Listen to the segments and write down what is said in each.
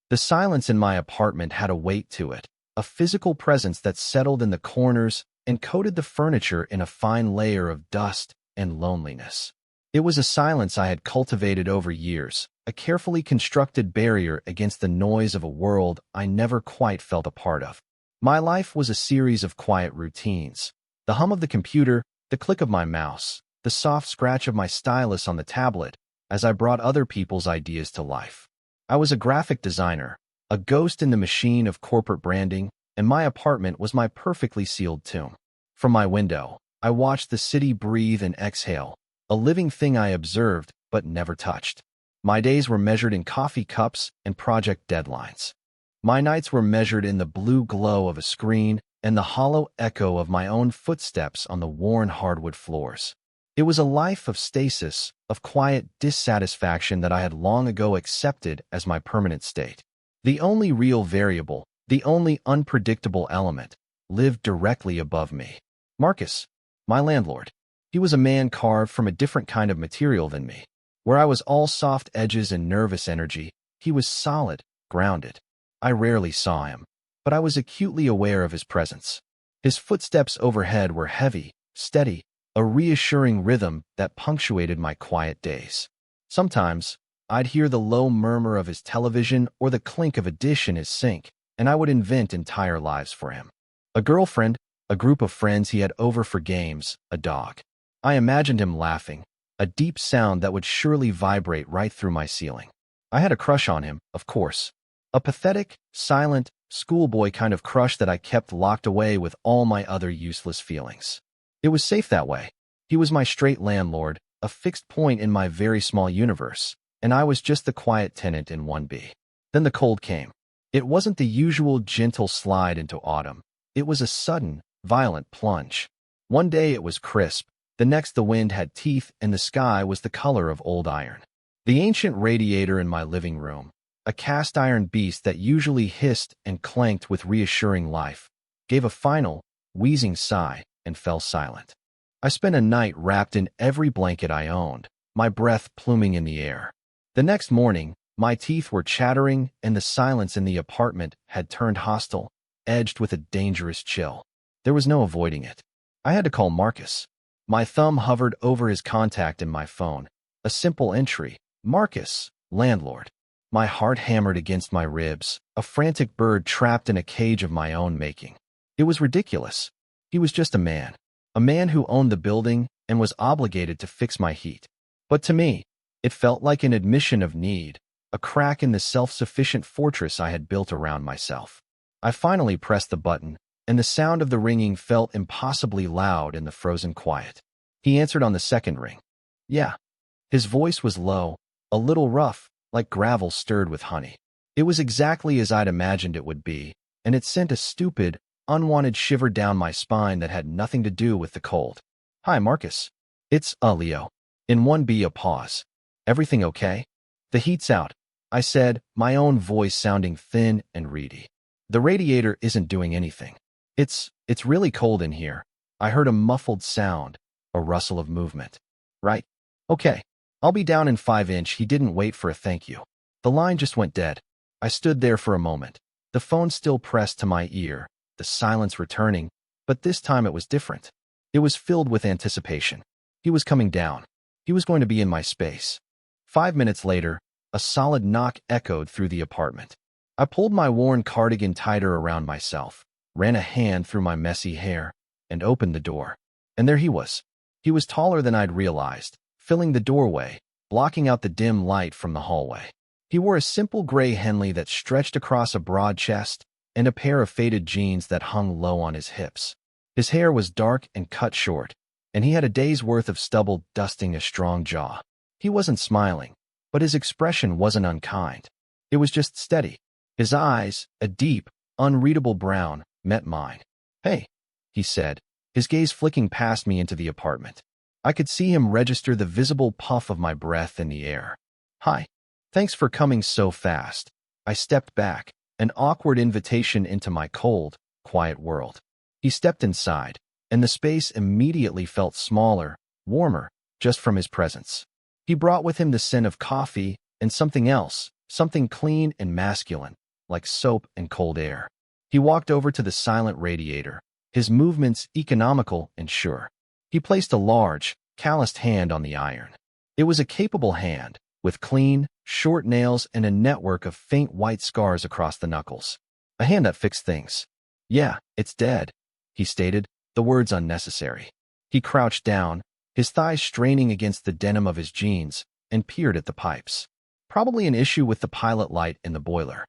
The silence in my apartment had a weight to it, a physical presence that settled in the corners and coated the furniture in a fine layer of dust and loneliness. It was a silence I had cultivated over years, a carefully constructed barrier against the noise of a world I never quite felt a part of. My life was a series of quiet routines. The hum of the computer, the click of my mouse, the soft scratch of my stylus on the tablet as I brought other people's ideas to life. I was a graphic designer, a ghost in the machine of corporate branding, and my apartment was my perfectly sealed tomb. From my window, I watched the city breathe and exhale, a living thing I observed but never touched. My days were measured in coffee cups and project deadlines. My nights were measured in the blue glow of a screen and the hollow echo of my own footsteps on the worn hardwood floors. It was a life of stasis, of quiet dissatisfaction that I had long ago accepted as my permanent state. The only real variable, the only unpredictable element, lived directly above me. Marcus, my landlord. He was a man carved from a different kind of material than me. Where I was all soft edges and nervous energy, he was solid, grounded. I rarely saw him, but I was acutely aware of his presence. His footsteps overhead were heavy, steady, a reassuring rhythm that punctuated my quiet days. Sometimes, I'd hear the low murmur of his television or the clink of a dish in his sink, and I would invent entire lives for him. A girlfriend, a group of friends he had over for games, a dog. I imagined him laughing, a deep sound that would surely vibrate right through my ceiling. I had a crush on him, of course. A pathetic, silent, schoolboy kind of crush that I kept locked away with all my other useless feelings. It was safe that way. He was my straight landlord, a fixed point in my very small universe, and I was just the quiet tenant in 1B. Then the cold came. It wasn't the usual gentle slide into autumn. It was a sudden, violent plunge. One day it was crisp, the next the wind had teeth and the sky was the color of old iron. The ancient radiator in my living room, a cast-iron beast that usually hissed and clanked with reassuring life, gave a final, wheezing sigh and fell silent. I spent a night wrapped in every blanket I owned, my breath pluming in the air. The next morning, my teeth were chattering and the silence in the apartment had turned hostile, edged with a dangerous chill. There was no avoiding it. I had to call Marcus. My thumb hovered over his contact in my phone. A simple entry, Marcus, landlord. My heart hammered against my ribs, a frantic bird trapped in a cage of my own making. It was ridiculous. He was just a man who owned the building and was obligated to fix my heat. But to me, it felt like an admission of need, a crack in the self-sufficient fortress I had built around myself. I finally pressed the button, and the sound of the ringing felt impossibly loud in the frozen quiet. He answered on the second ring. Yeah. His voice was low, a little rough, like gravel stirred with honey. It was exactly as I'd imagined it would be, and it sent a stupid, unwanted shiver down my spine that had nothing to do with the cold. Hi, Marcus. It's, Leo. In 1B a pause. Everything okay? The heat's out, I said, my own voice sounding thin and reedy. The radiator isn't doing anything. It's really cold in here. I heard a muffled sound, a rustle of movement. Right? Okay. I'll be down in 5-inch. He didn't wait for a thank you. The line just went dead. I stood there for a moment, the phone still pressed to my ear, the silence returning, but this time it was different. It was filled with anticipation. He was coming down. He was going to be in my space. 5 minutes later, a solid knock echoed through the apartment. I pulled my worn cardigan tighter around myself, ran a hand through my messy hair, and opened the door. And there he was. He was taller than I'd realized, filling the doorway, blocking out the dim light from the hallway. He wore a simple gray Henley that stretched across a broad chest and a pair of faded jeans that hung low on his hips. His hair was dark and cut short, and he had a day's worth of stubble dusting a strong jaw. He wasn't smiling, but his expression wasn't unkind. It was just steady. His eyes, a deep, unreadable brown, met mine. Hey, he said, his gaze flicking past me into the apartment. I could see him register the visible puff of my breath in the air. Hi. Thanks for coming so fast. I stepped back, an awkward invitation into my cold, quiet world. He stepped inside, and the space immediately felt smaller, warmer, just from his presence. He brought with him the scent of coffee and something else, something clean and masculine, like soap and cold air. He walked over to the silent radiator, his movements economical and sure. He placed a large, calloused hand on the iron. It was a capable hand, with clean, short nails and a network of faint white scars across the knuckles. A hand that fixed things. "Yeah, it's dead," he stated, the words unnecessary. He crouched down, his thighs straining against the denim of his jeans, and peered at the pipes. "Probably an issue with the pilot light in the boiler.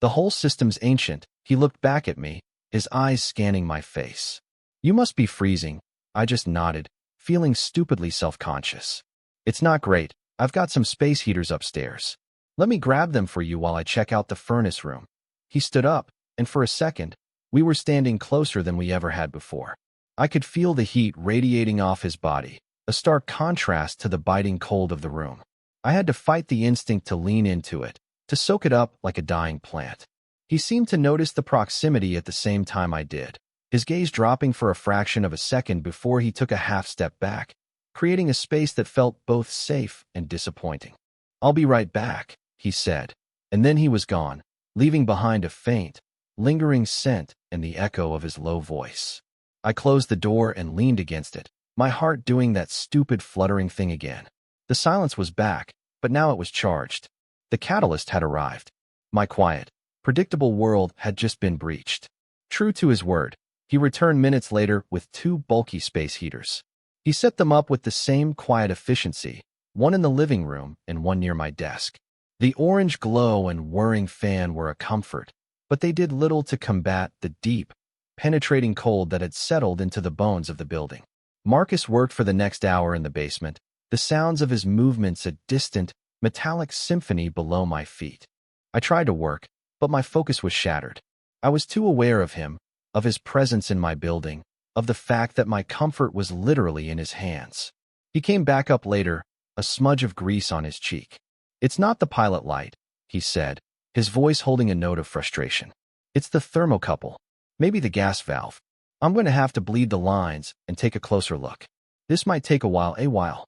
The whole system's ancient." He looked back at me, his eyes scanning my face. "You must be freezing." I just nodded, feeling stupidly self-conscious. "It's not great. I've got some space heaters upstairs. Let me grab them for you while I check out the furnace room." He stood up, and for a second, we were standing closer than we ever had before. I could feel the heat radiating off his body, a stark contrast to the biting cold of the room. I had to fight the instinct to lean into it, to soak it up like a dying plant. He seemed to notice the proximity at the same time I did, his gaze dropping for a fraction of a second before he took a half step back, creating a space that felt both safe and disappointing. "I'll be right back," he said, and then he was gone, leaving behind a faint, lingering scent and the echo of his low voice. I closed the door and leaned against it, my heart doing that stupid fluttering thing again. The silence was back, but now it was charged. The catalyst had arrived. My quiet, predictable world had just been breached. True to his word, he returned minutes later with 2 bulky space heaters. He set them up with the same quiet efficiency, one in the living room and one near my desk. The orange glow and whirring fan were a comfort, but they did little to combat the deep, penetrating cold that had settled into the bones of the building. Marcus worked for the next hour in the basement, the sounds of his movements a distant, metallic symphony below my feet. I tried to work, but my focus was shattered. I was too aware of him, of his presence in my building, of the fact that my comfort was literally in his hands. He came back up later, a smudge of grease on his cheek. "It's not the pilot light," he said, his voice holding a note of frustration. "It's the thermocouple. Maybe the gas valve. I'm going to have to bleed the lines and take a closer look. This might take a while.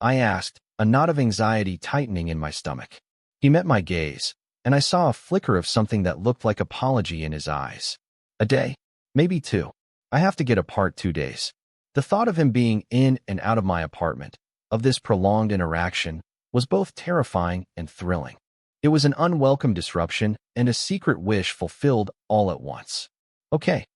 I asked, a knot of anxiety tightening in my stomach. He met my gaze, and I saw a flicker of something that looked like apology in his eyes. "A day? Maybe 2. I have to get apart 2 days." The thought of him being in and out of my apartment, of this prolonged interaction, was both terrifying and thrilling. It was an unwelcome disruption and a secret wish fulfilled all at once. "Okay,"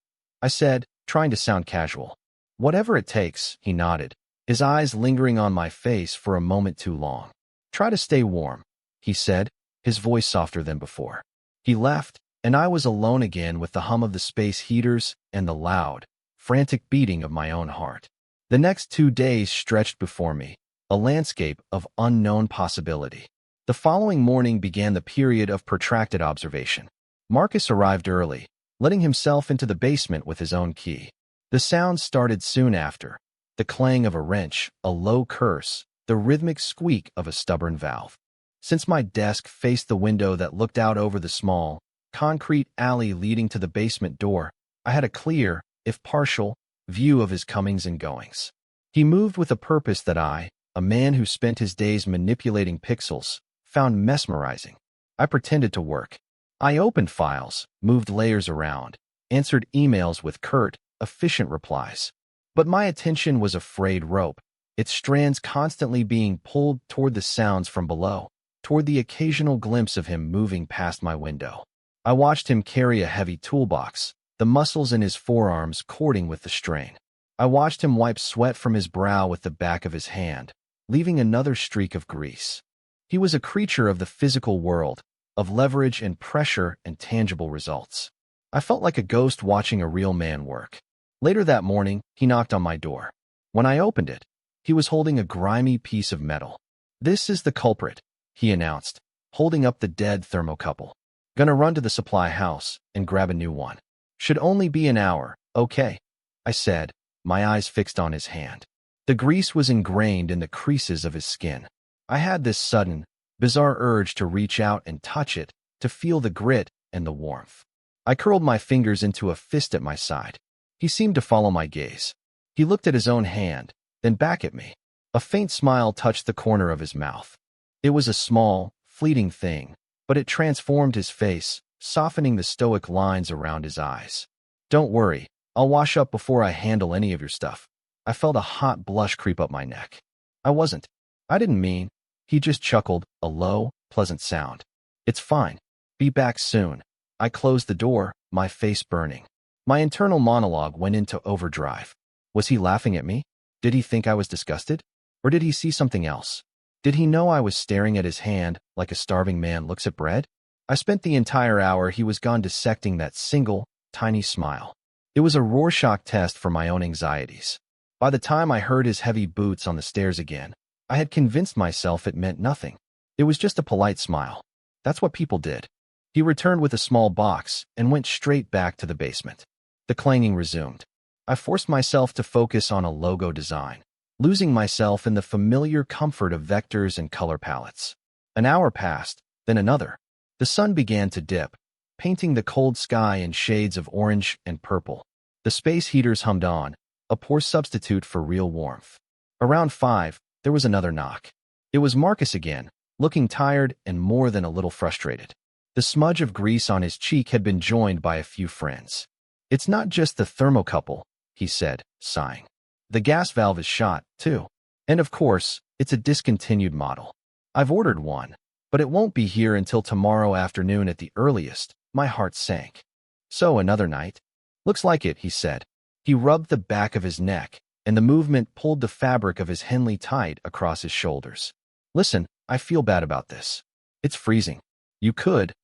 I said, trying to sound casual. "Whatever it takes," he nodded, his eyes lingering on my face for a moment too long. "Try to stay warm," he said, his voice softer than before. He left, and I was alone again with the hum of the space heaters and the loud, frantic beating of my own heart. The next 2 days stretched before me, a landscape of unknown possibility. The following morning began the period of protracted observation. Marcus arrived early, letting himself into the basement with his own key. The sounds started soon after, the clang of a wrench, a low curse, the rhythmic squeak of a stubborn valve. Since my desk faced the window that looked out over the small, concrete alley leading to the basement door, I had a clear, if partial, view of his comings and goings. He moved with a purpose that I, a man who spent his days manipulating pixels, found mesmerizing. I pretended to work. I opened files, moved layers around, answered emails with curt, efficient replies. But my attention was a frayed rope, its strands constantly being pulled toward the sounds from below, toward the occasional glimpse of him moving past my window. I watched him carry a heavy toolbox, the muscles in his forearms cording with the strain. I watched him wipe sweat from his brow with the back of his hand, leaving another streak of grease. He was a creature of the physical world, of leverage and pressure and tangible results. I felt like a ghost watching a real man work. Later that morning, he knocked on my door. When I opened it, he was holding a grimy piece of metal. "This is the culprit," he announced, holding up the dead thermocouple. "Gonna run to the supply house and grab a new one. Should only be an hour, okay?" I said, my eyes fixed on his hand. The grease was ingrained in the creases of his skin. I had this sudden, bizarre urge to reach out and touch it, to feel the grit and the warmth. I curled my fingers into a fist at my side. He seemed to follow my gaze. He looked at his own hand, then back at me. A faint smile touched the corner of his mouth. It was a small, fleeting thing, but it transformed his face, softening the stoic lines around his eyes. Don't worry, I'll wash up before I handle any of your stuff. I felt a hot blush creep up my neck. I wasn't. I didn't mean. He just chuckled, a low, pleasant sound. It's fine. Be back soon. I closed the door, my face burning. My internal monologue went into overdrive. Was he laughing at me? Did he think I was disgusted? Or did he see something else? Did he know I was staring at his hand like a starving man looks at bread? I spent the entire hour he was gone dissecting that single, tiny smile. It was a Rorschach test for my own anxieties. By the time I heard his heavy boots on the stairs again, I had convinced myself it meant nothing. It was just a polite smile. That's what people did. He returned with a small box and went straight back to the basement. The clanging resumed. I forced myself to focus on a logo design, losing myself in the familiar comfort of vectors and color palettes. An hour passed, then another. The sun began to dip, painting the cold sky in shades of orange and purple. The space heaters hummed on, a poor substitute for real warmth. Around 5, there was another knock. It was Marcus again, looking tired and more than a little frustrated. The smudge of grease on his cheek had been joined by a few friends. It's not just the thermocouple, he said, sighing. The gas valve is shot, too. And of course, it's a discontinued model. I've ordered one, but it won't be here until tomorrow afternoon at the earliest. My heart sank. So another night? Looks like it, he said. He rubbed the back of his neck, and the movement pulled the fabric of his Henley tight across his shoulders. Listen, I feel bad about this. It's freezing. You could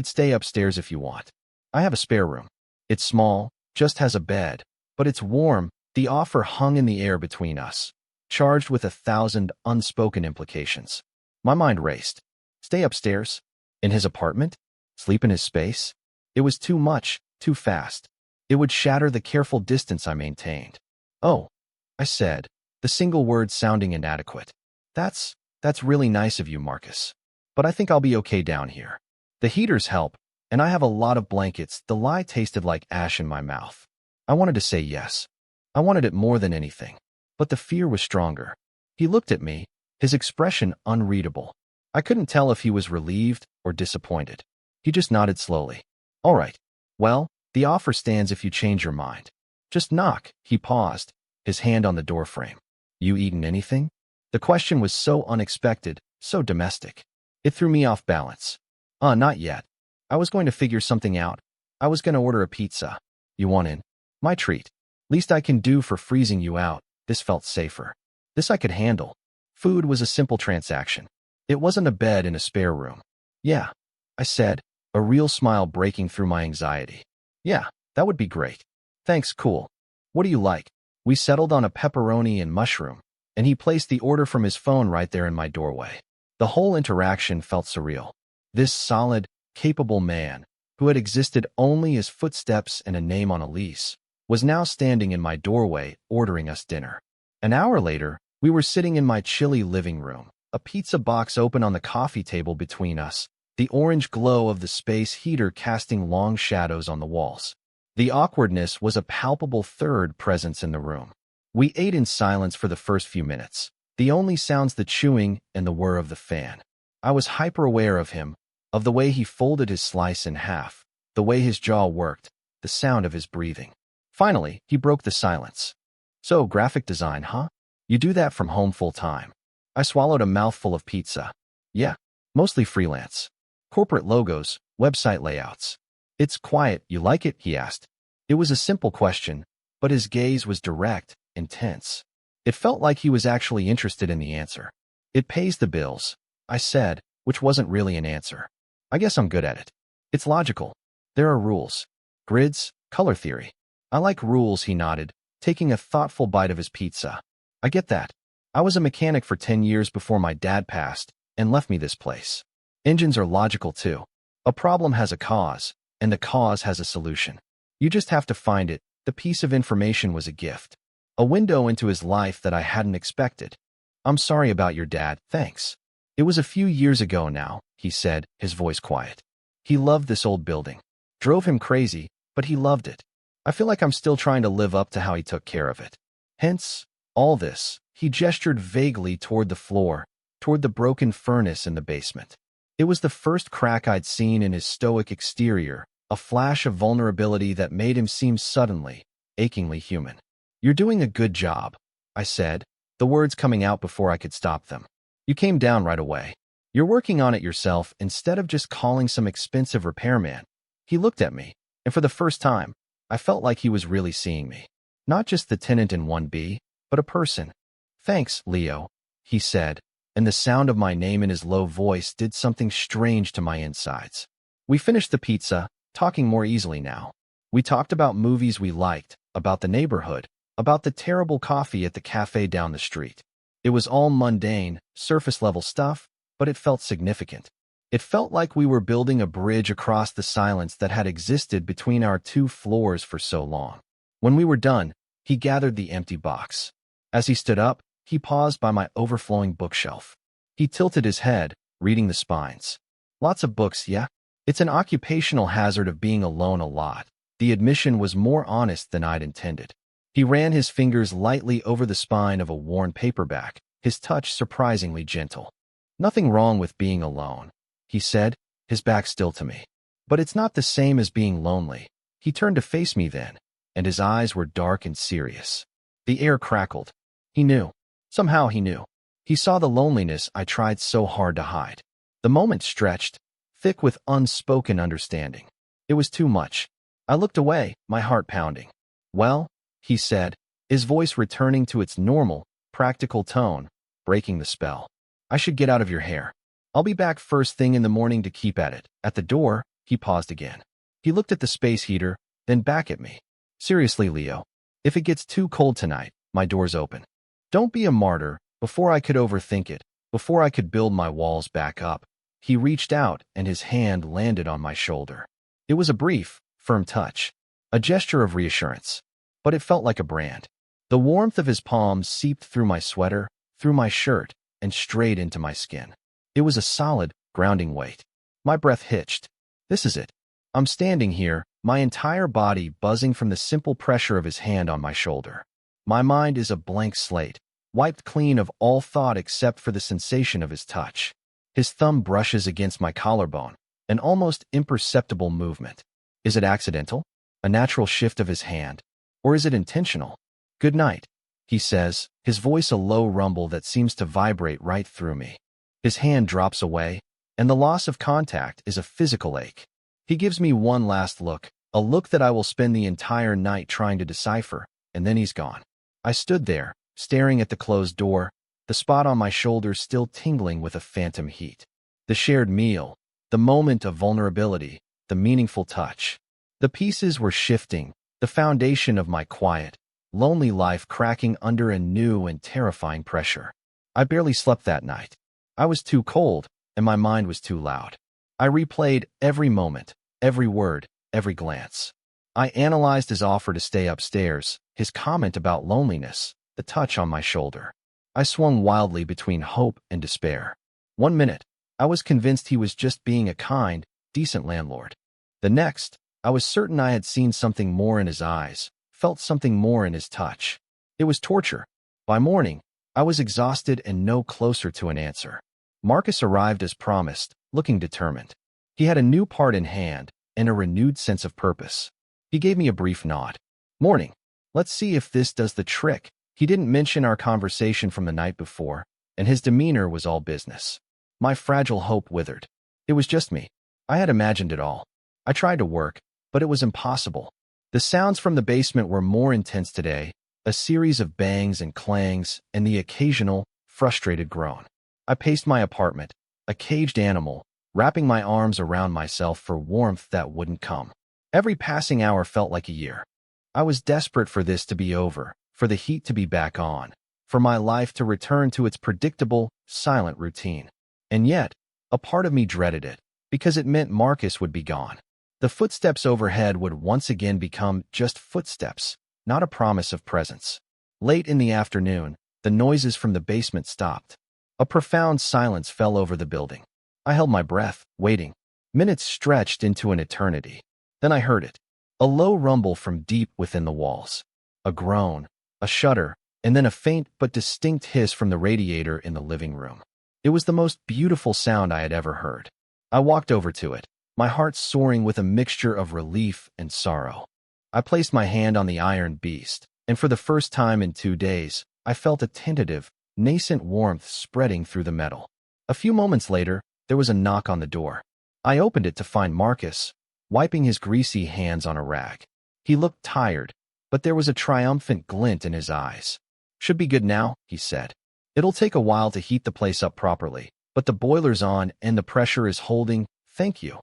stay upstairs if you want. I have a spare room. It's small, just has a bed, but it's warm. The offer hung in the air between us, charged with 1,000 unspoken implications. My mind raced. Stay upstairs? In his apartment? Sleep in his space? It was too much, too fast. It would shatter the careful distance I maintained. Oh, I said, the single word sounding inadequate. That's really nice of you, Marcus. But I think I'll be okay down here. The heaters help, and I have a lot of blankets. The lie tasted like ash in my mouth. I wanted to say yes. I wanted it more than anything. But the fear was stronger. He looked at me, his expression unreadable. I couldn't tell if he was relieved or disappointed. He just nodded slowly. All right. Well, the offer stands if you change your mind. Just knock. He paused, his hand on the doorframe. You eaten anything? The question was so unexpected, so domestic. It threw me off balance. Not yet. I was going to figure something out. I was going to order a pizza. You want in? My treat. Least I can do for freezing you out. This felt safer. This I could handle. Food was a simple transaction. It wasn't a bed in a spare room. Yeah, I said, a real smile breaking through my anxiety. Yeah, that would be great. Thanks, cool. What do you like? We settled on a pepperoni and mushroom, and he placed the order from his phone right there in my doorway. The whole interaction felt surreal. This solid, capable man, who had existed only as footsteps and a name on a lease, was now standing in my doorway ordering us dinner. An hour later, we were sitting in my chilly living room, a pizza box open on the coffee table between us, the orange glow of the space heater casting long shadows on the walls. The awkwardness was a palpable third presence in the room. We ate in silence for the first few minutes, the only sounds the chewing and the whir of the fan. I was hyper-aware of him, of the way he folded his slice in half, the way his jaw worked, the sound of his breathing. Finally, he broke the silence. So, graphic design, huh? You do that from home full-time. I swallowed a mouthful of pizza. Yeah, mostly freelance. Corporate logos, website layouts. It's quiet, you like it? He asked. It was a simple question, but his gaze was direct, intense. It felt like he was actually interested in the answer. It pays the bills, I said, which wasn't really an answer. I guess I'm good at it. It's logical. There are rules. Grids, color theory. I like rules, he nodded, taking a thoughtful bite of his pizza. I get that. I was a mechanic for 10 years before my dad passed and left me this place. Engines are logical too. A problem has a cause, and the cause has a solution. You just have to find it. The piece of information was a gift. A window into his life that I hadn't expected. I'm sorry about your dad, thanks. It was a few years ago now, he said, his voice quiet. He loved this old building. Drove him crazy, but he loved it. I feel like I'm still trying to live up to how he took care of it. Hence, all this. He gestured vaguely toward the floor, toward the broken furnace in the basement. It was the first crack I'd seen in his stoic exterior, a flash of vulnerability that made him seem suddenly, achingly human. "You're doing a good job," I said, the words coming out before I could stop them. "You came down right away. You're working on it yourself instead of just calling some expensive repairman." He looked at me, and for the first time, I felt like he was really seeing me. Not just the tenant in 1B, but a person. "Thanks, Leo," he said, and the sound of my name in his low voice did something strange to my insides. We finished the pizza, talking more easily now. We talked about movies we liked, about the neighborhood, about the terrible coffee at the cafe down the street. It was all mundane, surface-level stuff, but it felt significant. It felt like we were building a bridge across the silence that had existed between our two floors for so long. When we were done, he gathered the empty box. As he stood up, he paused by my overflowing bookshelf. He tilted his head, reading the spines. "Lots of books, yeah? It's an occupational hazard of being alone a lot." The admission was more honest than I'd intended. He ran his fingers lightly over the spine of a worn paperback, his touch surprisingly gentle. "Nothing wrong with being alone," he said, his back still to me. "But it's not the same as being lonely." He turned to face me then, and his eyes were dark and serious. The air crackled. He knew. Somehow he knew. He saw the loneliness I tried so hard to hide. The moment stretched, thick with unspoken understanding. It was too much. I looked away, my heart pounding. "Well," he said, his voice returning to its normal, practical tone, breaking the spell. "I should get out of your hair. I'll be back first thing in the morning to keep at it." At the door, he paused again. He looked at the space heater, then back at me. "Seriously, Leo, if it gets too cold tonight, my door's open. Don't be a martyr." Before I could overthink it, before I could build my walls back up, he reached out and his hand landed on my shoulder. It was a brief, firm touch, a gesture of reassurance, but it felt like a brand. The warmth of his palms seeped through my sweater, through my shirt, and straight into my skin. It was a solid, grounding weight. My breath hitched. This is it. I'm standing here, my entire body buzzing from the simple pressure of his hand on my shoulder. My mind is a blank slate, wiped clean of all thought except for the sensation of his touch. His thumb brushes against my collarbone, an almost imperceptible movement. Is it accidental? A natural shift of his hand? Or is it intentional? "Good night," he says, his voice a low rumble that seems to vibrate right through me. His hand drops away, and the loss of contact is a physical ache. He gives me one last look, a look that I will spend the entire night trying to decipher, and then he's gone. I stood there, staring at the closed door, the spot on my shoulder still tingling with a phantom heat. The shared meal, the moment of vulnerability, the meaningful touch. The pieces were shifting, the foundation of my quiet, lonely life cracking under a new and terrifying pressure. I barely slept that night. I was too cold, and my mind was too loud. I replayed every moment, every word, every glance. I analyzed his offer to stay upstairs, his comment about loneliness, the touch on my shoulder. I swung wildly between hope and despair. 1 minute, I was convinced he was just being a kind, decent landlord. The next, I was certain I had seen something more in his eyes, felt something more in his touch. It was torture. By morning, I was exhausted and no closer to an answer. Marcus arrived as promised, looking determined. He had a new part in hand and a renewed sense of purpose. He gave me a brief nod. "Morning. Let's see if this does the trick." He didn't mention our conversation from the night before, and his demeanor was all business. My fragile hope withered. It was just me. I had imagined it all. I tried to work, but it was impossible. The sounds from the basement were more intense today, a series of bangs and clangs, and the occasional, frustrated groan. I paced my apartment, a caged animal, wrapping my arms around myself for warmth that wouldn't come. Every passing hour felt like a year. I was desperate for this to be over, for the heat to be back on, for my life to return to its predictable, silent routine. And yet, a part of me dreaded it, because it meant Marcus would be gone. The footsteps overhead would once again become just footsteps, not a promise of presence. Late in the afternoon, the noises from the basement stopped. A profound silence fell over the building. I held my breath, waiting. Minutes stretched into an eternity. Then I heard it. A low rumble from deep within the walls. A groan, a shudder, and then a faint but distinct hiss from the radiator in the living room. It was the most beautiful sound I had ever heard. I walked over to it, my heart soaring with a mixture of relief and sorrow. I placed my hand on the iron beast, and for the first time in 2 days, I felt a tentative, nascent warmth spreading through the metal. A few moments later, there was a knock on the door. I opened it to find Marcus, wiping his greasy hands on a rag. He looked tired, but there was a triumphant glint in his eyes. "Should be good now," he said. "It'll take a while to heat the place up properly, but the boiler's on and the pressure is holding." "Thank you,"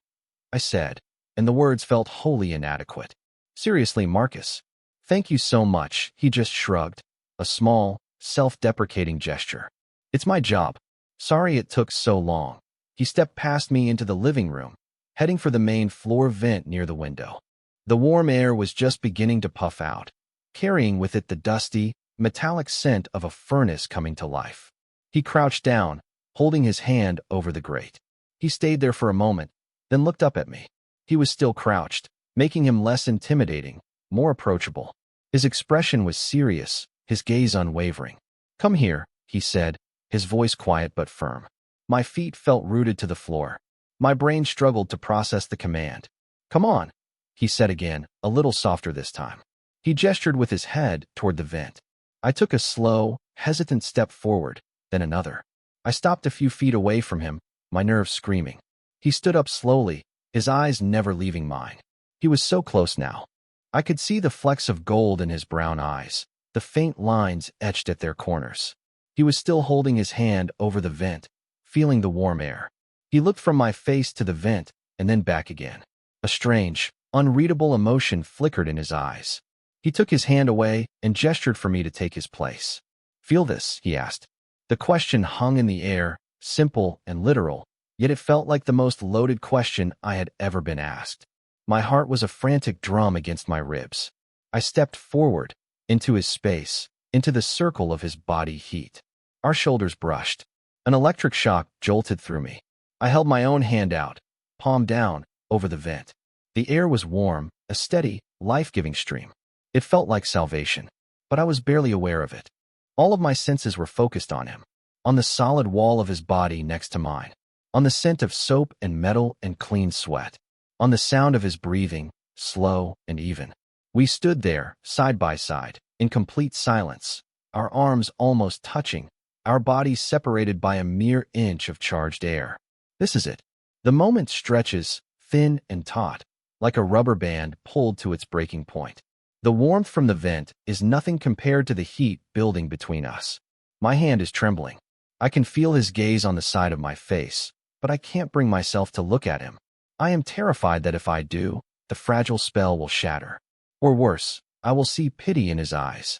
I said, and the words felt wholly inadequate. "Seriously, Marcus, thank you so much," he just shrugged, a small, self-deprecating gesture. "It's my job. Sorry it took so long." He stepped past me into the living room, heading for the main floor vent near the window. The warm air was just beginning to puff out, carrying with it the dusty, metallic scent of a furnace coming to life. He crouched down, holding his hand over the grate. He stayed there for a moment, then looked up at me. He was still crouched, making him less intimidating, more approachable. His expression was serious, his gaze unwavering. "Come here," he said, his voice quiet but firm. My feet felt rooted to the floor. My brain struggled to process the command. "Come on," he said again, a little softer this time. He gestured with his head toward the vent. I took a slow, hesitant step forward, then another. I stopped a few feet away from him, my nerves screaming. He stood up slowly, his eyes never leaving mine. He was so close now. I could see the flecks of gold in his brown eyes, the faint lines etched at their corners. He was still holding his hand over the vent, feeling the warm air. He looked from my face to the vent, and then back again. A strange, unreadable emotion flickered in his eyes. He took his hand away and gestured for me to take his place. "Feel this?" he asked. The question hung in the air, simple and literal, yet it felt like the most loaded question I had ever been asked. My heart was a frantic drum against my ribs. I stepped forward, into his space, into the circle of his body heat. Our shoulders brushed. An electric shock jolted through me. I held my own hand out, palm down, over the vent. The air was warm, a steady, life-giving stream. It felt like salvation, but I was barely aware of it. All of my senses were focused on him, on the solid wall of his body next to mine, on the scent of soap and metal and clean sweat, on the sound of his breathing, slow and even. We stood there, side by side, in complete silence, our arms almost touching, our bodies separated by a mere inch of charged air. This is it. The moment stretches, thin and taut, like a rubber band pulled to its breaking point. The warmth from the vent is nothing compared to the heat building between us. My hand is trembling. I can feel his gaze on the side of my face, but I can't bring myself to look at him. I am terrified that if I do, the fragile spell will shatter. Or worse, I will see pity in his eyes.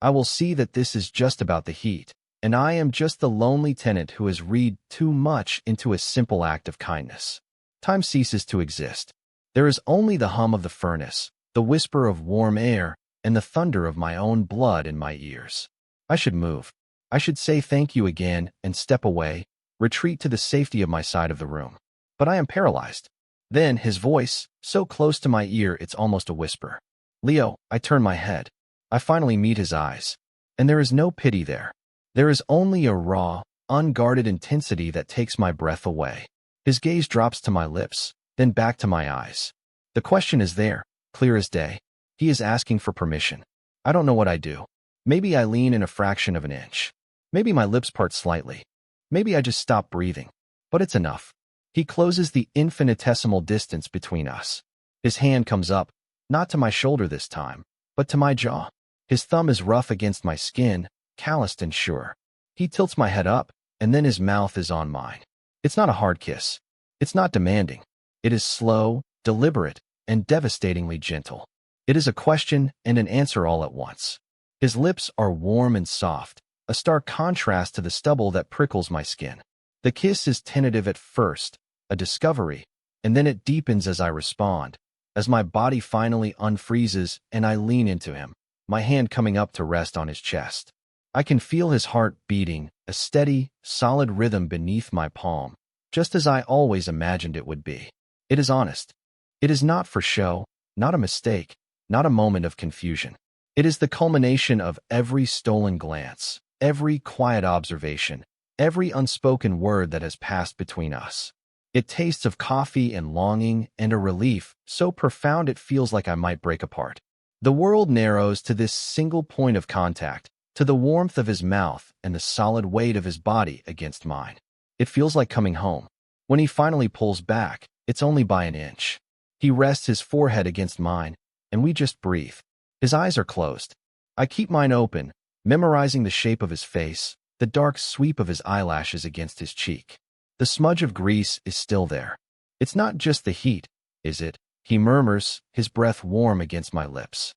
I will see that this is just about the heat, and I am just the lonely tenant who has read too much into a simple act of kindness. Time ceases to exist. There is only the hum of the furnace, the whisper of warm air, and the thunder of my own blood in my ears. I should move. I should say thank you again and step away, retreat to the safety of my side of the room. But I am paralyzed. Then his voice, so close to my ear it's almost a whisper. "Leo," I turn my head. I finally meet his eyes. And there is no pity there. There is only a raw, unguarded intensity that takes my breath away. His gaze drops to my lips, then back to my eyes. The question is there, clear as day. He is asking for permission. I don't know what I do. Maybe I lean in a fraction of an inch. Maybe my lips part slightly. Maybe I just stop breathing. But it's enough. He closes the infinitesimal distance between us. His hand comes up, not to my shoulder this time, but to my jaw. His thumb is rough against my skin, calloused and sure. He tilts my head up, and then his mouth is on mine. It's not a hard kiss. It's not demanding. It is slow, deliberate, and devastatingly gentle. It is a question and an answer all at once. His lips are warm and soft, a stark contrast to the stubble that prickles my skin. The kiss is tentative at first, a discovery, and then it deepens as I respond, as my body finally unfreezes and I lean into him, my hand coming up to rest on his chest. I can feel his heart beating, a steady, solid rhythm beneath my palm, just as I always imagined it would be. It is honest. It is not for show, not a mistake, not a moment of confusion. It is the culmination of every stolen glance, every quiet observation, every unspoken word that has passed between us. It tastes of coffee and longing and a relief so profound it feels like I might break apart. The world narrows to this single point of contact, to the warmth of his mouth and the solid weight of his body against mine. It feels like coming home. When he finally pulls back, it's only by an inch. He rests his forehead against mine, and we just breathe. His eyes are closed. I keep mine open, memorizing the shape of his face, the dark sweep of his eyelashes against his cheek. The smudge of grease is still there. It's not just the heat, is it? He murmurs, his breath warm against my lips.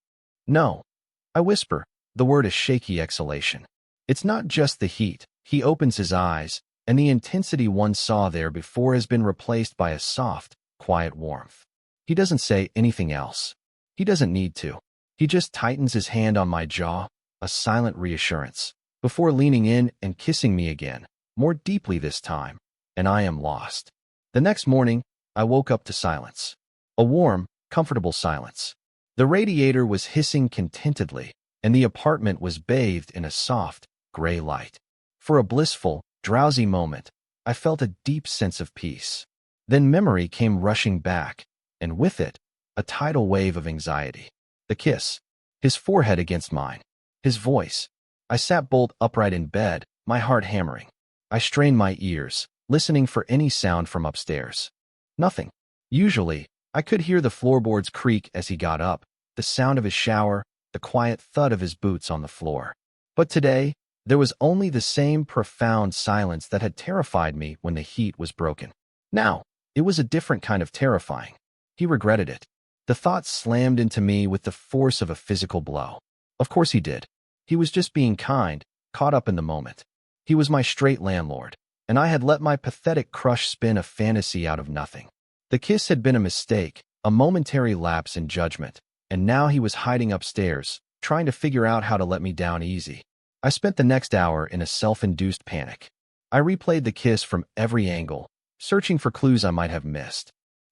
No. I whisper, the word a shaky exhalation. It's not just the heat. He opens his eyes, and the intensity one saw there before has been replaced by a soft, quiet warmth. He doesn't say anything else. He doesn't need to. He just tightens his hand on my jaw, a silent reassurance, before leaning in and kissing me again, more deeply this time, and I am lost. The next morning, I woke up to silence. A warm, comfortable silence. The radiator was hissing contentedly, and the apartment was bathed in a soft, gray light. For a blissful, drowsy moment, I felt a deep sense of peace. Then memory came rushing back, and with it, a tidal wave of anxiety. The kiss, his forehead against mine, his voice. I sat bolt upright in bed, my heart hammering. I strained my ears, listening for any sound from upstairs. Nothing. Usually, I could hear the floorboards creak as he got up, the sound of his shower, the quiet thud of his boots on the floor. But today, there was only the same profound silence that had terrified me when the heat was broken. Now, it was a different kind of terrifying. He regretted it. The thought slammed into me with the force of a physical blow. Of course he did. He was just being kind, caught up in the moment. He was my straight landlord, and I had let my pathetic crush spin a fantasy out of nothing. The kiss had been a mistake, a momentary lapse in judgment, and now he was hiding upstairs, trying to figure out how to let me down easy. I spent the next hour in a self-induced panic. I replayed the kiss from every angle, searching for clues I might have missed.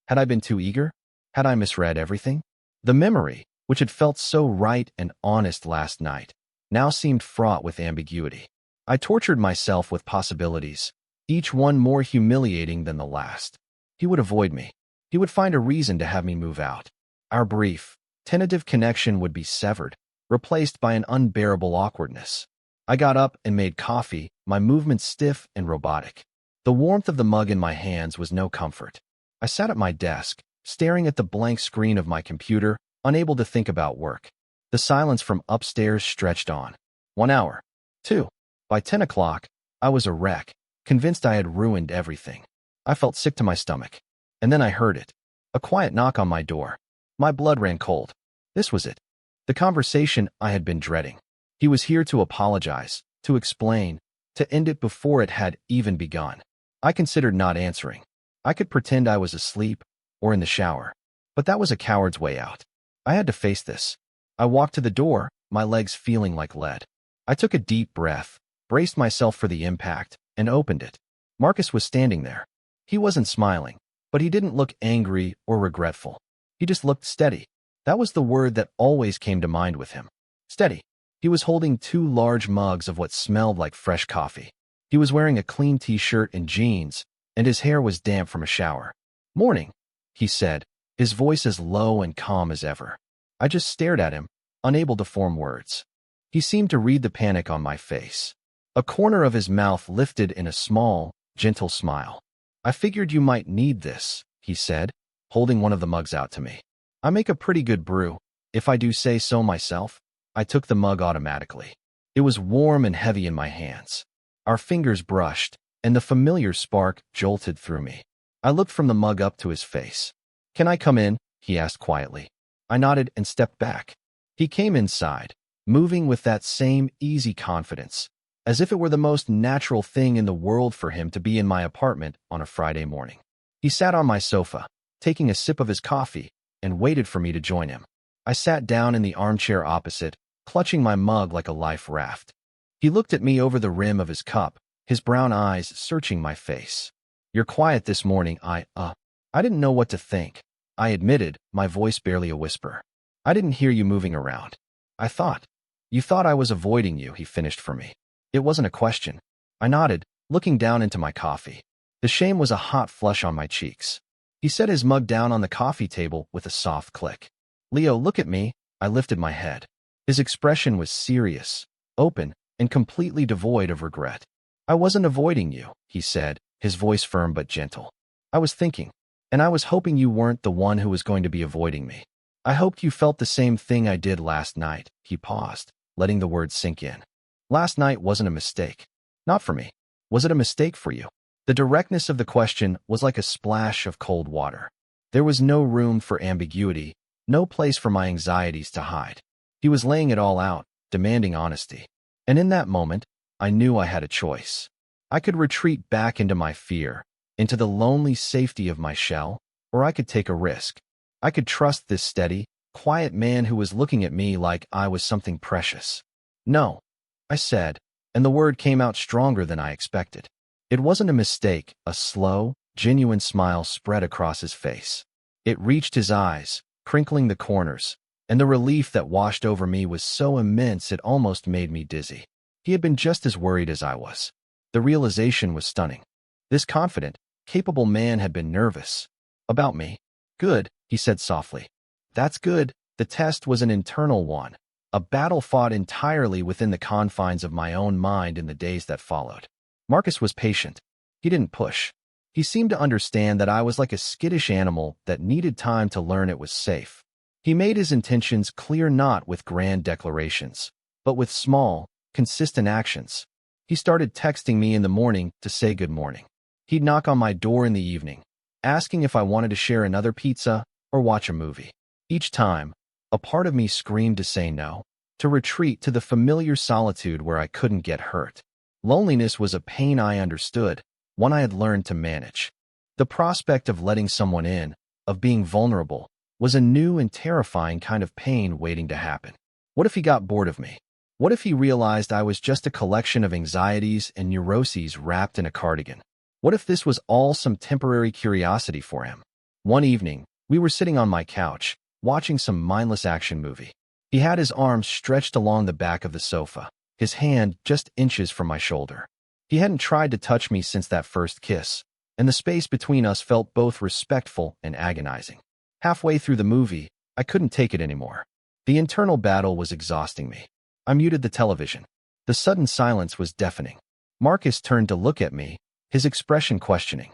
Had I been too eager? Had I misread everything? The memory, which had felt so right and honest last night, now seemed fraught with ambiguity. I tortured myself with possibilities, each one more humiliating than the last. He would avoid me. He would find a reason to have me move out. Our brief, tentative connection would be severed, replaced by an unbearable awkwardness. I got up and made coffee, my movements stiff and robotic. The warmth of the mug in my hands was no comfort. I sat at my desk, staring at the blank screen of my computer, unable to think about work. The silence from upstairs stretched on. 1 hour. 2. By 10 o'clock, I was a wreck, convinced I had ruined everything. I felt sick to my stomach. And then I heard it. A quiet knock on my door. My blood ran cold. This was it. The conversation I had been dreading. He was here to apologize, to explain, to end it before it had even begun. I considered not answering. I could pretend I was asleep or in the shower, but that was a coward's way out. I had to face this. I walked to the door, my legs feeling like lead. I took a deep breath, braced myself for the impact, and opened it. Marcus was standing there. He wasn't smiling, but he didn't look angry or regretful. He just looked steady. That was the word that always came to mind with him. Steady. He was holding 2 large mugs of what smelled like fresh coffee. He was wearing a clean t-shirt and jeans, and his hair was damp from a shower. "Morning," he said, his voice as low and calm as ever. I just stared at him, unable to form words. He seemed to read the panic on my face. A corner of his mouth lifted in a small, gentle smile. "I figured you might need this," he said, holding one of the mugs out to me. "I make a pretty good brew, if I do say so myself." I took the mug automatically. It was warm and heavy in my hands. Our fingers brushed, and the familiar spark jolted through me. I looked from the mug up to his face. "Can I come in?" he asked quietly. I nodded and stepped back. He came inside, moving with that same easy confidence, as if it were the most natural thing in the world for him to be in my apartment on a Friday morning. He sat on my sofa, taking a sip of his coffee, and waited for me to join him. I sat down in the armchair opposite, clutching my mug like a life raft. He looked at me over the rim of his cup, his brown eyes searching my face. "You're quiet this morning. I didn't know what to think," I admitted, my voice barely a whisper. "I didn't hear you moving around. You thought I was avoiding you," he finished for me. It wasn't a question. I nodded, looking down into my coffee. The shame was a hot flush on my cheeks. He set his mug down on the coffee table with a soft click. Leo, look at me. I lifted my head. His expression was serious, open, and completely devoid of regret. I wasn't avoiding you, he said, his voice firm but gentle. I was thinking, and I was hoping you weren't the one who was going to be avoiding me. I hoped you felt the same thing I did last night. He paused, letting the words sink in. Last night wasn't a mistake. Not for me. Was it a mistake for you? The directness of the question was like a splash of cold water. There was no room for ambiguity, no place for my anxieties to hide. He was laying it all out, demanding honesty. And in that moment, I knew I had a choice. I could retreat back into my fear, into the lonely safety of my shell, or I could take a risk. I could trust this steady, quiet man who was looking at me like I was something precious. No, I said, and the word came out stronger than I expected. It wasn't a mistake. A slow, genuine smile spread across his face. It reached his eyes, crinkling the corners, and the relief that washed over me was so immense it almost made me dizzy. He had been just as worried as I was. The realization was stunning. This confident, capable man had been nervous. About me. Good, he said softly. That's good. The test was an internal one, a battle fought entirely within the confines of my own mind in the days that followed. Marcus was patient. He didn't push. He seemed to understand that I was like a skittish animal that needed time to learn it was safe. He made his intentions clear not with grand declarations, but with small, consistent actions. He started texting me in the morning to say good morning. He'd knock on my door in the evening, asking if I wanted to share another pizza or watch a movie. Each time, a part of me screamed to say no, to retreat to the familiar solitude where I couldn't get hurt. Loneliness was a pain I understood, one I had learned to manage. The prospect of letting someone in, of being vulnerable, was a new and terrifying kind of pain waiting to happen. What if he got bored of me? What if he realized I was just a collection of anxieties and neuroses wrapped in a cardigan? What if this was all some temporary curiosity for him? One evening, we were sitting on my couch, watching some mindless action movie. He had his arms stretched along the back of the sofa, his hand just inches from my shoulder. He hadn't tried to touch me since that first kiss, and the space between us felt both respectful and agonizing. Halfway through the movie, I couldn't take it anymore. The internal battle was exhausting me. I muted the television. The sudden silence was deafening. Marcus turned to look at me, his expression questioning.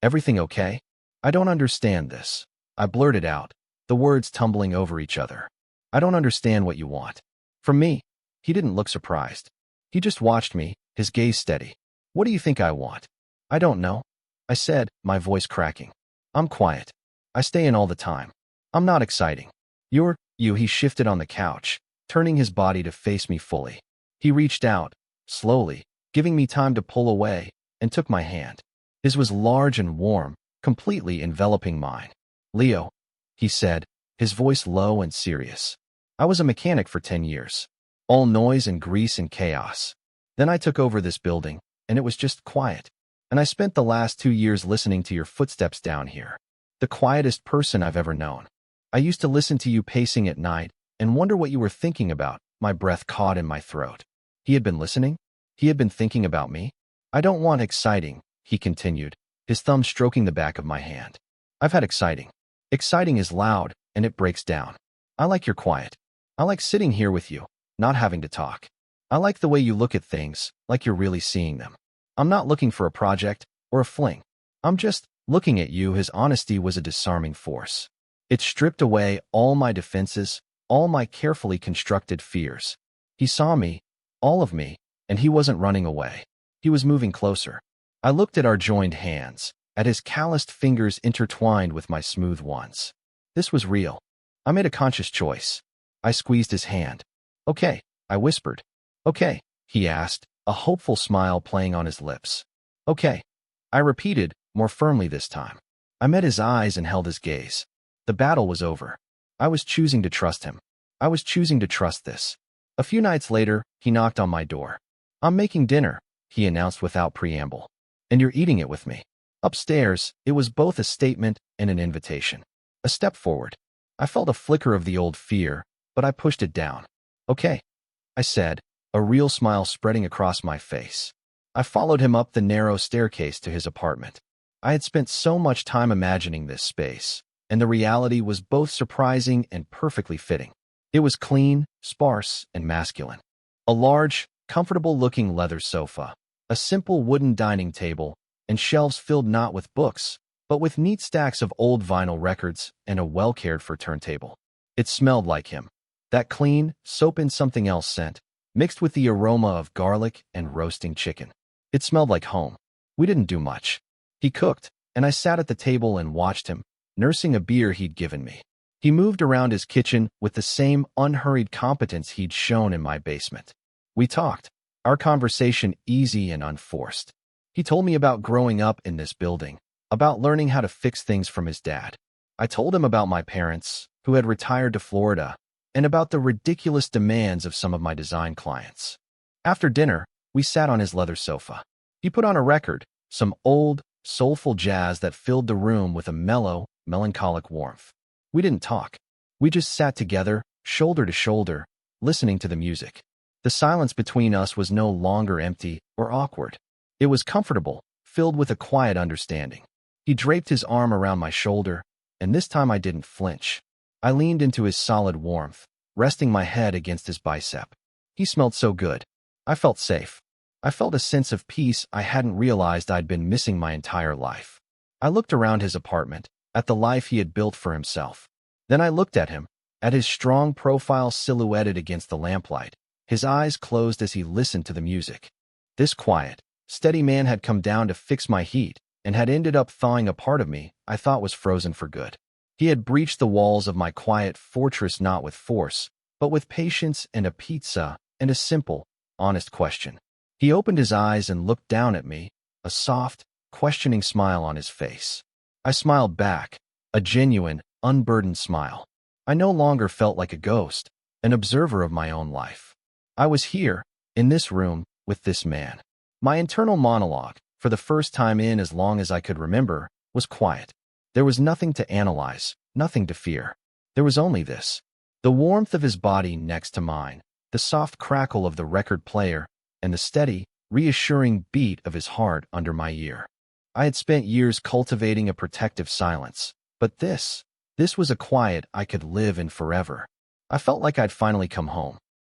Everything okay? I don't understand this. I blurted out, the words tumbling over each other. I don't understand what you want. From me. He didn't look surprised. He just watched me, his gaze steady. What do you think I want? I don't know, I said, my voice cracking. I'm quiet. I stay in all the time. I'm not exciting. You, he shifted on the couch, turning his body to face me fully. He reached out, slowly, giving me time to pull away, and took my hand. His was large and warm, completely enveloping mine. Leo, he said, his voice low and serious. I was a mechanic for 10 years. All noise and grease and chaos. Then I took over this building, and it was just quiet. And I spent the last 2 years listening to your footsteps down here. The quietest person I've ever known. I used to listen to you pacing at night and wonder what you were thinking about, my breath caught in my throat. He had been listening? He had been thinking about me? I don't want exciting, he continued, his thumb stroking the back of my hand. I've had exciting. Exciting is loud, and it breaks down. I like your quiet. I like sitting here with you, not having to talk. I like the way you look at things, like you're really seeing them. I'm not looking for a project or a fling. I'm just looking at you. His honesty was a disarming force. It stripped away all my defenses, all my carefully constructed fears. He saw me, all of me, and he wasn't running away. He was moving closer. I looked at our joined hands, at his calloused fingers intertwined with my smooth ones. This was real. I made a conscious choice. I squeezed his hand. Okay, I whispered. Okay, he asked, a hopeful smile playing on his lips. Okay, I repeated, more firmly this time. I met his eyes and held his gaze. The battle was over. I was choosing to trust him. I was choosing to trust this. A few nights later, he knocked on my door. I'm making dinner, he announced without preamble. And you're eating it with me. Upstairs, it was both a statement and an invitation. A step forward. I felt a flicker of the old fear, but I pushed it down. Okay, I said, a real smile spreading across my face. I followed him up the narrow staircase to his apartment. I had spent so much time imagining this space, and the reality was both surprising and perfectly fitting. It was clean, sparse, and masculine. A large, comfortable-looking leather sofa, a simple wooden dining table, and shelves filled not with books, but with neat stacks of old vinyl records and a well-cared-for turntable. It smelled like him. That clean, soap-in-something-else scent, mixed with the aroma of garlic and roasting chicken. It smelled like home. We didn't do much. He cooked, and I sat at the table and watched him, nursing a beer he'd given me. He moved around his kitchen with the same unhurried competence he'd shown in my basement. We talked, our conversation easy and unforced. He told me about growing up in this building, about learning how to fix things from his dad. I told him about my parents, who had retired to Florida, and about the ridiculous demands of some of my design clients. After dinner, we sat on his leather sofa. He put on a record, some old, soulful jazz that filled the room with a mellow, melancholic warmth. We didn't talk. We just sat together, shoulder to shoulder, listening to the music. The silence between us was no longer empty or awkward. It was comfortable, filled with a quiet understanding. He draped his arm around my shoulder, and this time I didn't flinch. I leaned into his solid warmth, resting my head against his bicep. He smelled so good. I felt safe. I felt a sense of peace I hadn't realized I'd been missing my entire life. I looked around his apartment, at the life he had built for himself. Then I looked at him, at his strong profile silhouetted against the lamplight, his eyes closed as he listened to the music. This quiet, steady man had come down to fix my heat and had ended up thawing a part of me I thought was frozen for good. He had breached the walls of my quiet fortress not with force, but with patience and a pizza and a simple, honest question. He opened his eyes and looked down at me, a soft, questioning smile on his face. I smiled back, a genuine, unburdened smile. I no longer felt like a ghost, an observer of my own life. I was here, in this room, with this man. My internal monologue, for the first time in as long as I could remember, was quiet. There was nothing to analyze, nothing to fear. There was only this. The warmth of his body next to mine, the soft crackle of the record player, and the steady, reassuring beat of his heart under my ear. I had spent years cultivating a protective silence, but this was a quiet I could live in forever. I felt like I'd finally come home.